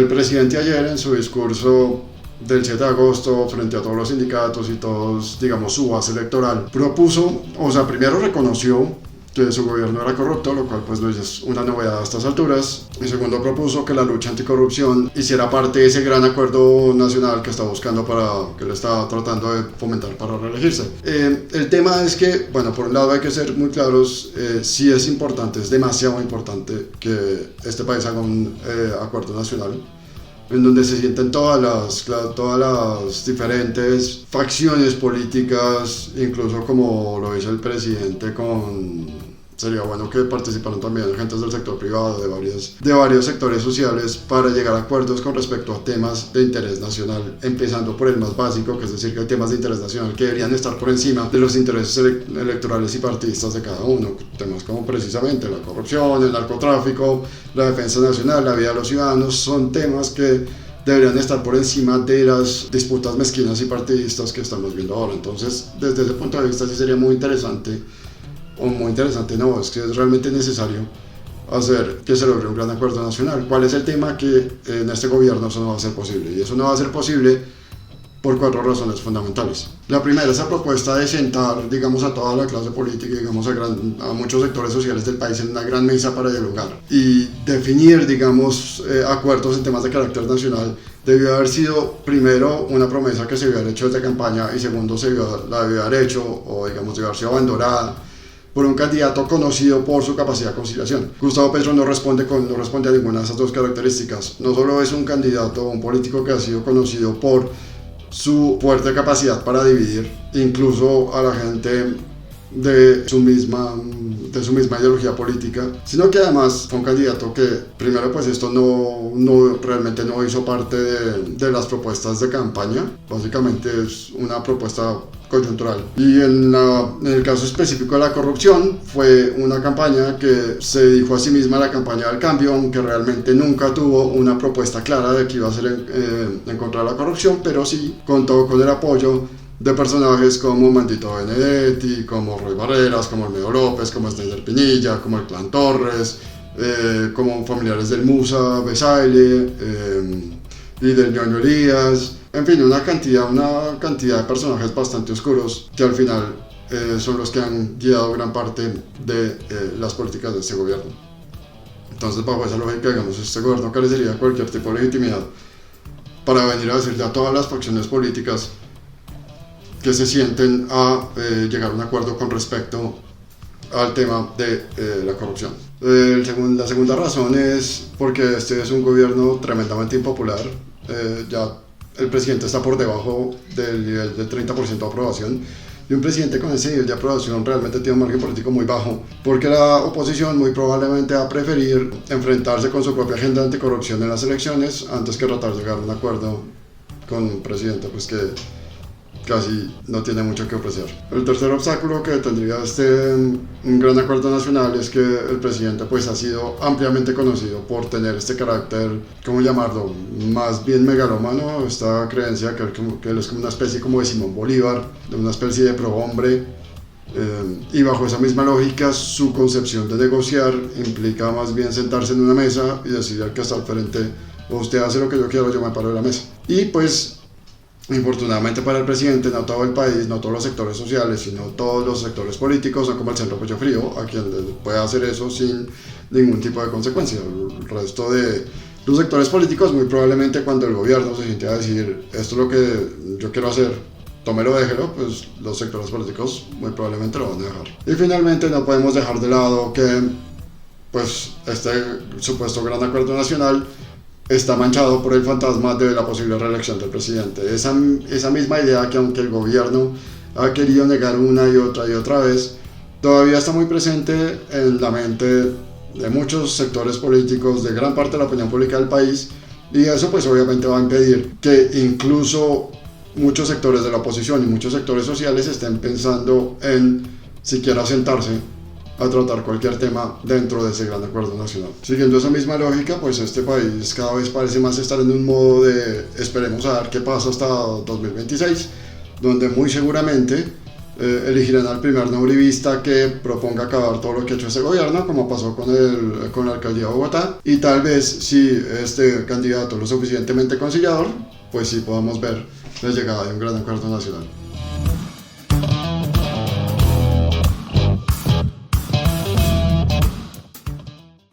El presidente ayer en su discurso del 7 de agosto frente a todos los sindicatos y todos, digamos, su base electoral, propuso, o sea, primero reconoció que su gobierno era corrupto, lo cual pues no es una novedad a estas alturas, y segundo propuso que la lucha anticorrupción hiciera parte de ese gran acuerdo nacional que está buscando que le está tratando de fomentar para reelegirse. El tema es que, bueno, por un lado hay que ser muy claros, sí es importante, es demasiado importante que este país haga un acuerdo nacional en donde se sienten todas las diferentes facciones políticas, incluso como lo dice el presidente, sería bueno que participaran también agentes del sector privado, de varios sectores sociales, para llegar a acuerdos con respecto a temas de interés nacional, empezando por el más básico, que es decir, que hay temas de interés nacional que deberían estar por encima de los intereses electorales y partidistas de cada uno, temas como precisamente la corrupción, el narcotráfico, la defensa nacional, la vida de los ciudadanos, son temas que deberían estar por encima de las disputas mezquinas y partidistas que estamos viendo ahora. Entonces, desde ese punto de vista sí sería muy interesante, es que es realmente necesario hacer que se logre un gran acuerdo nacional. ¿Cuál es el tema? Que en este gobierno eso no va a ser posible, y eso no va a ser posible por 4 razones fundamentales. La primera es la propuesta de sentar, digamos, a toda la clase política, digamos, a muchos sectores sociales del país en una gran mesa para dialogar y definir, digamos, acuerdos en temas de carácter nacional. Debió haber sido, primero, una promesa que se debió haber hecho desde campaña, y segundo, la debió haber hecho, o digamos, debió haber sido abandonada por un candidato conocido por su capacidad de conciliación. Gustavo Petro no responde a ninguna de esas dos características. No solo es un candidato, un político que ha sido conocido por su fuerte capacidad para dividir, incluso a la gente de su misma ideología política, sino que además fue un candidato que, primero, pues esto realmente no hizo parte de las propuestas de campaña. Básicamente es una propuesta coyuntural. Y en el caso específico de la corrupción, fue una campaña que se dijo a sí misma la campaña del cambio, aunque realmente nunca tuvo una propuesta clara de que iba a hacer en contra de la corrupción, pero sí contó con el apoyo de personajes como Mandito Benedetti, como Roy Barreras, como Olmedo López, como Steiner Pinilla, como el Clan Torres, como familiares del Musa Besaile y del Ñoño Elías. En fin, una cantidad de personajes bastante oscuros que al final son los que han guiado gran parte de las políticas de este gobierno. Entonces, bajo esa lógica, digamos, este gobierno carecería de cualquier tipo de legitimidad para venir a decirle a todas las facciones políticas que se sienten a llegar a un acuerdo con respecto al tema de la corrupción. La segunda razón es porque este es un gobierno tremendamente impopular. Ya el presidente está por debajo del nivel del 30% de aprobación, y un presidente con ese nivel de aprobación realmente tiene un margen político muy bajo, porque la oposición muy probablemente va a preferir enfrentarse con su propia agenda anticorrupción en las elecciones antes que tratar de llegar a un acuerdo con un presidente pues que casi no tiene mucho que ofrecer. El tercer obstáculo que tendría un gran acuerdo nacional es que el presidente pues ha sido ampliamente conocido por tener este carácter, ¿cómo llamarlo?, más bien megalómano, esta creencia que él es como una especie como de Simón Bolívar, de una especie de prohombre, y bajo esa misma lógica su concepción de negociar implica más bien sentarse en una mesa y decir al que está al frente: usted hace lo que yo quiero, yo me paro de la mesa. Y pues infortunadamente para el presidente, no todo el país, no todos los sectores sociales, sino todos los sectores políticos son como el centro pecho frío, a quien puede hacer eso sin ningún tipo de consecuencia. El resto de los sectores políticos, muy probablemente cuando el gobierno se siente a decir esto es lo que yo quiero hacer, tómelo, déjelo, pues los sectores políticos muy probablemente lo van a dejar. Y finalmente no podemos dejar de lado que pues este supuesto gran acuerdo nacional está manchado por el fantasma de la posible reelección del presidente. Esa misma idea que, aunque el gobierno ha querido negar una y otra vez, todavía está muy presente en la mente de muchos sectores políticos, de gran parte de la opinión pública del país, y eso pues obviamente va a impedir que incluso muchos sectores de la oposición y muchos sectores sociales estén pensando en siquiera sentarse a tratar cualquier tema dentro de ese gran acuerdo nacional. Siguiendo esa misma lógica, pues este país cada vez parece más estar en un modo de esperemos a ver qué pasa hasta 2026, donde muy seguramente elegirán al primer neurivista que proponga acabar todo lo que ha hecho ese gobierno, como pasó con la alcaldía de Bogotá, y tal vez si este candidato es lo suficientemente conciliador, pues sí podamos ver la llegada de un gran acuerdo nacional.